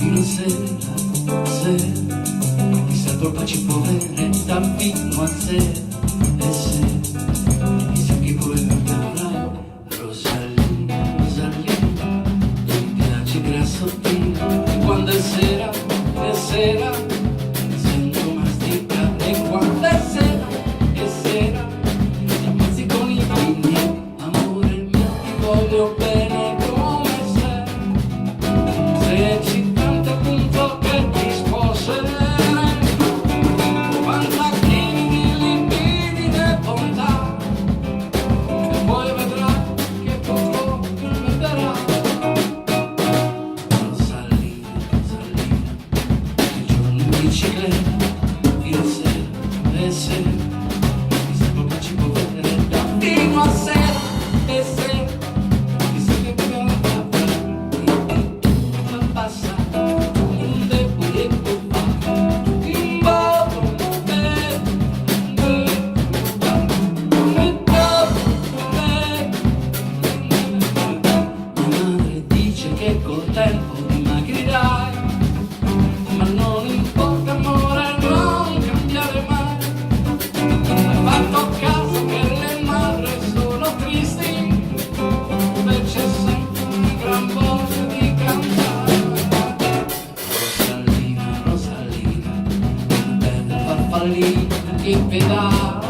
fino a sera, chissà il colpa ci può avere da fino a sera, e se, chissà chi pure perderà. Rosalina, Rosalina, mi piace grassottina, e quando è sera, mi sento masticare, e quando è sera, ti ammazzi con i pigni, amore mio, ti voglio bene come sei, se ci tanto appunto che ti sposerei, 90 chili di libidine bontà, e poi vedrai che poco perderà. Rosalina, Rosalina, il giorno in bicicletta, fino a sera, e sera, chissà cosa ci può vedere da fino a sera, e sera, chissà che poi fa passare un debuletto fa, in modo mia madre dice che col tempo dimagrirai, ma non importa amore, non cambiare mai. Hai fatto caso che le madri sono tristi, invece sempre una gran voglia di cantare. Rosalina, Rosalina, bella farfallina che pedala.